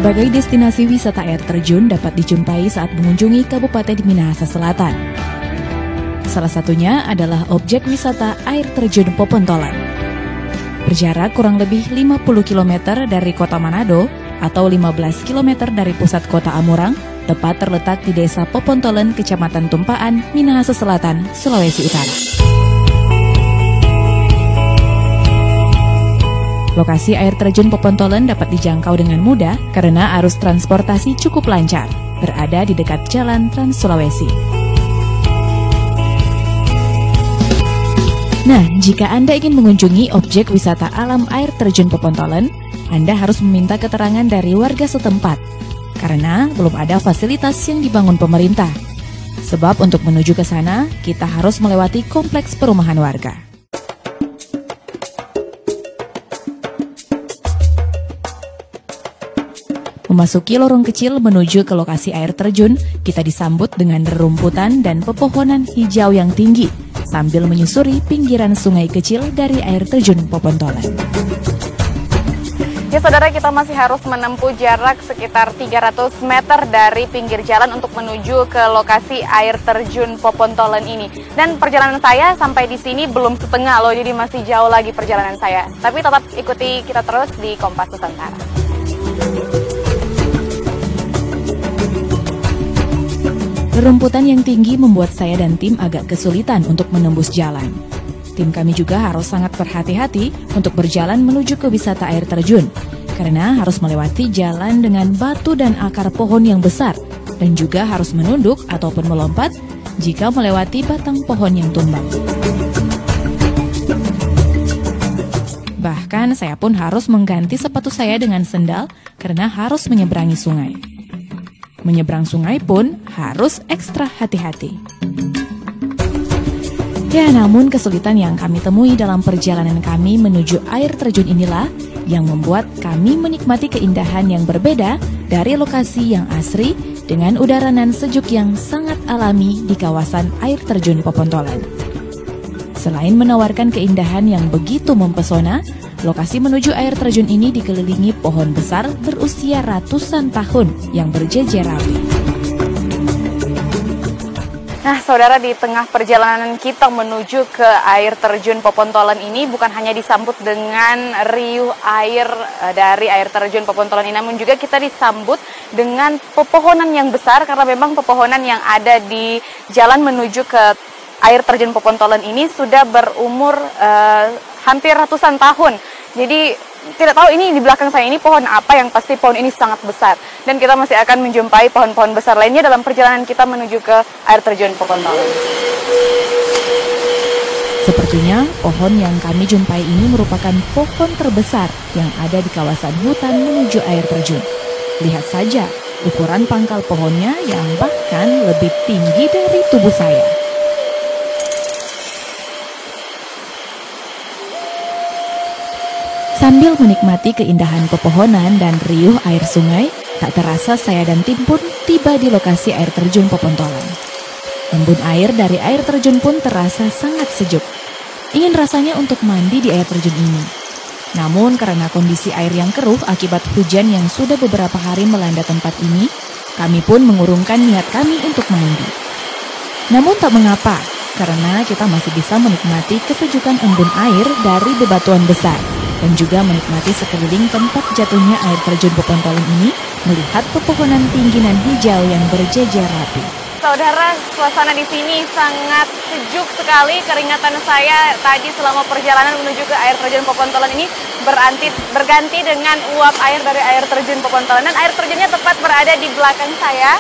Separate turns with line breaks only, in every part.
Berbagai destinasi wisata air terjun dapat dijumpai saat mengunjungi Kabupaten Minahasa Selatan. Salah satunya adalah objek wisata air terjun Popontolan. Berjarak kurang lebih 50 km dari kota Manado atau 15 km dari pusat kota Amurang, tepat terletak di Desa Popontolan, Kecamatan Tumpaan, Minahasa Selatan, Sulawesi Utara. Lokasi air terjun Popontolan dapat dijangkau dengan mudah karena arus transportasi cukup lancar, berada di dekat Jalan Trans Sulawesi. Nah, jika Anda ingin mengunjungi objek wisata alam air terjun Popontolan, Anda harus meminta keterangan dari warga setempat, karena belum ada fasilitas yang dibangun pemerintah. Sebab untuk menuju ke sana, kita harus melewati kompleks perumahan warga. Memasuki lorong kecil menuju ke lokasi air terjun, kita disambut dengan rerumputan dan pepohonan hijau yang tinggi, sambil menyusuri pinggiran sungai kecil dari air terjun Popontolan.
Ya saudara, kita masih harus menempuh jarak sekitar 300 meter dari pinggir jalan untuk menuju ke lokasi air terjun Popontolan ini. Dan perjalanan saya sampai di sini belum setengah loh, jadi masih jauh lagi perjalanan saya. Tapi tetap ikuti kita terus di Kompas Nusantara.
Rerumputan yang tinggi membuat saya dan tim agak kesulitan untuk menembus jalan. Tim kami juga harus sangat berhati-hati untuk berjalan menuju ke wisata air terjun, karena harus melewati jalan dengan batu dan akar pohon yang besar, dan juga harus menunduk ataupun melompat jika melewati batang pohon yang tumbang. Bahkan saya pun harus mengganti sepatu saya dengan sendal karena harus menyeberangi sungai. Menyeberang sungai pun harus ekstra hati-hati. Ya, namun kesulitan yang kami temui dalam perjalanan kami menuju air terjun inilah yang membuat kami menikmati keindahan yang berbeda dari lokasi yang asri dengan udara nan sejuk yang sangat alami di kawasan air terjun Popontolan. Selain menawarkan keindahan yang begitu mempesona, lokasi menuju air terjun ini dikelilingi pohon besar berusia ratusan tahun yang berjejer rapi.
Nah saudara, di tengah perjalanan kita menuju ke air terjun Popontolan ini bukan hanya disambut dengan riuh air dari air terjun Popontolan ini, namun juga kita disambut dengan pepohonan yang besar, karena memang pepohonan yang ada di jalan menuju ke air terjun Popontolan ini sudah berumur hampir ratusan tahun. Jadi tidak tahu ini di belakang saya ini pohon apa, yang pasti pohon ini sangat besar. Dan kita masih akan menjumpai pohon-pohon besar lainnya dalam perjalanan kita menuju ke air terjun Popontolan.
Sepertinya pohon yang kami jumpai ini merupakan pohon terbesar yang ada di kawasan hutan menuju air terjun. Lihat saja ukuran pangkal pohonnya yang bahkan lebih tinggi dari tubuh saya. Sambil menikmati keindahan pepohonan dan riuh air sungai, tak terasa saya dan tim pun tiba di lokasi air terjun Popontolan. Embun air dari air terjun pun terasa sangat sejuk. Ingin rasanya untuk mandi di air terjun ini. Namun karena kondisi air yang keruh akibat hujan yang sudah beberapa hari melanda tempat ini, kami pun mengurungkan niat kami untuk mandi. Namun tak mengapa, karena kita masih bisa menikmati kesejukan embun air dari bebatuan besar, dan juga menikmati sekeliling tempat jatuhnya air terjun Popontolan ini, melihat pepohonan tinggi nan hijau yang berjejer rapi.
Saudara, suasana di sini sangat sejuk sekali. Keringatan saya tadi selama perjalanan menuju ke air terjun Popontolan ini berganti dengan uap air dari air terjun Popontolan. Dan air terjunnya tepat berada di belakang saya,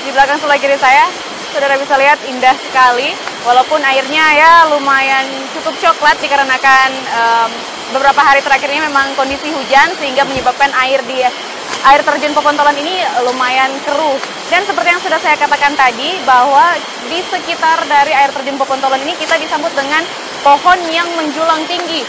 di belakang sebelah kiri saya. Saudara bisa lihat indah sekali, walaupun airnya ya lumayan cukup coklat dikarenakan beberapa hari terakhir ini memang kondisi hujan sehingga menyebabkan air di air terjun Popontolan ini lumayan keruh. Dan seperti yang sudah saya katakan tadi, bahwa di sekitar dari air terjun Popontolan ini kita disambut dengan pohon yang menjulang tinggi.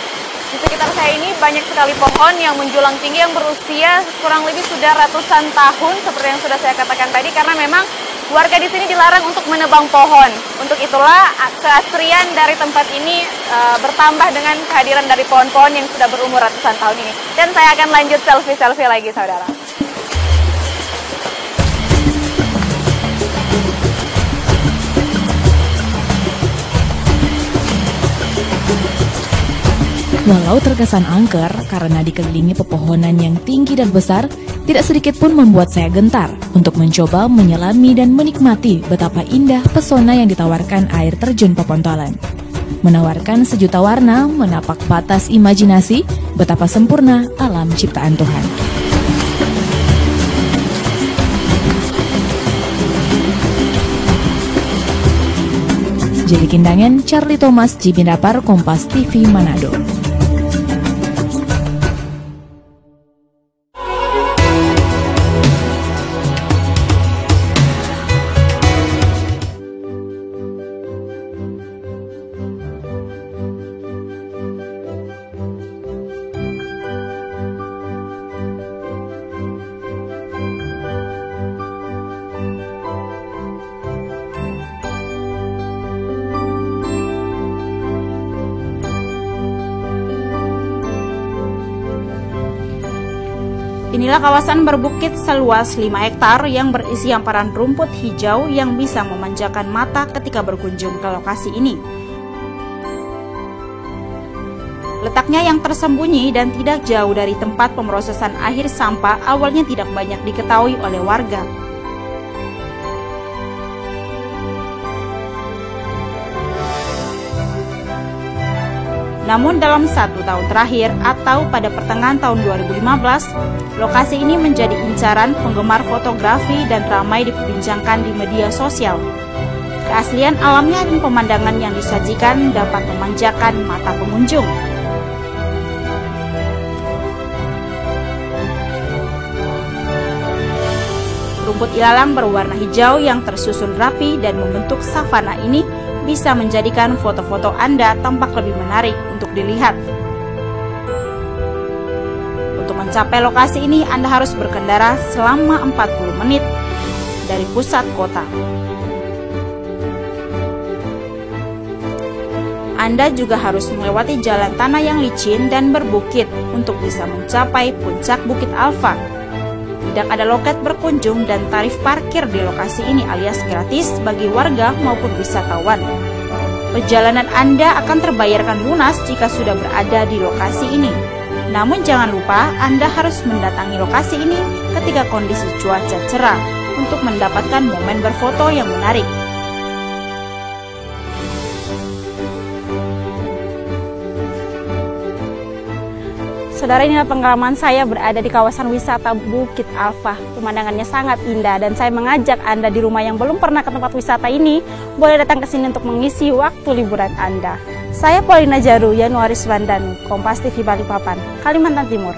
Di sekitar saya ini banyak sekali pohon yang menjulang tinggi yang berusia kurang lebih sudah ratusan tahun, seperti yang sudah saya katakan tadi, karena memang warga di sini dilarang untuk menebang pohon. Untuk itulah keasrian dari tempat ini bertambah dengan kehadiran dari pohon-pohon yang sudah berumur ratusan tahun ini. Dan saya akan lanjut selfie-selfie lagi, saudara.
Walau terkesan angker karena dikelilingi pepohonan yang tinggi dan besar, tidak sedikit pun membuat saya gentar untuk mencoba menyelami dan menikmati betapa indah pesona yang ditawarkan air terjun Popontolan. Menawarkan sejuta warna, menapak batas imajinasi, betapa sempurna alam ciptaan Tuhan. Jadi Kindangan, Charlie Thomas, Jibindapar, Kompas TV, Manado.
Inilah kawasan berbukit seluas 5 hektar yang berisi hamparan rumput hijau yang bisa memanjakan mata ketika berkunjung ke lokasi ini. Letaknya yang tersembunyi dan tidak jauh dari tempat pemrosesan akhir sampah awalnya tidak banyak diketahui oleh warga. Namun dalam 1 tahun terakhir atau pada pertengahan tahun 2015, lokasi ini menjadi incaran penggemar fotografi dan ramai diperbincangkan di media sosial. Keaslian alamnya dan pemandangan yang disajikan dapat memanjakan mata pengunjung. Rumput ilalang berwarna hijau yang tersusun rapi dan membentuk savana ini bisa menjadikan foto-foto Anda tampak lebih menarik untuk dilihat. Untuk mencapai lokasi ini, Anda harus berkendara selama 40 menit dari pusat kota. Anda juga harus melewati jalan tanah yang licin dan berbukit untuk bisa mencapai puncak Bukit Alfa. Tidak ada loket berkunjung dan tarif parkir di lokasi ini alias gratis bagi warga maupun wisatawan. Perjalanan Anda akan terbayarkan lunas jika sudah berada di lokasi ini. Namun jangan lupa Anda harus mendatangi lokasi ini ketika kondisi cuaca cerah untuk mendapatkan momen berfoto yang menarik. Saudara, inilah pengalaman saya berada di kawasan wisata Bukit Alfa. Pemandangannya sangat indah dan saya mengajak Anda di rumah yang belum pernah ke tempat wisata ini, boleh datang ke sini untuk mengisi waktu liburan Anda. Saya Paulina Jaru, Yanuaris Vandanu, Kompas TV Balikpapan, Kalimantan Timur.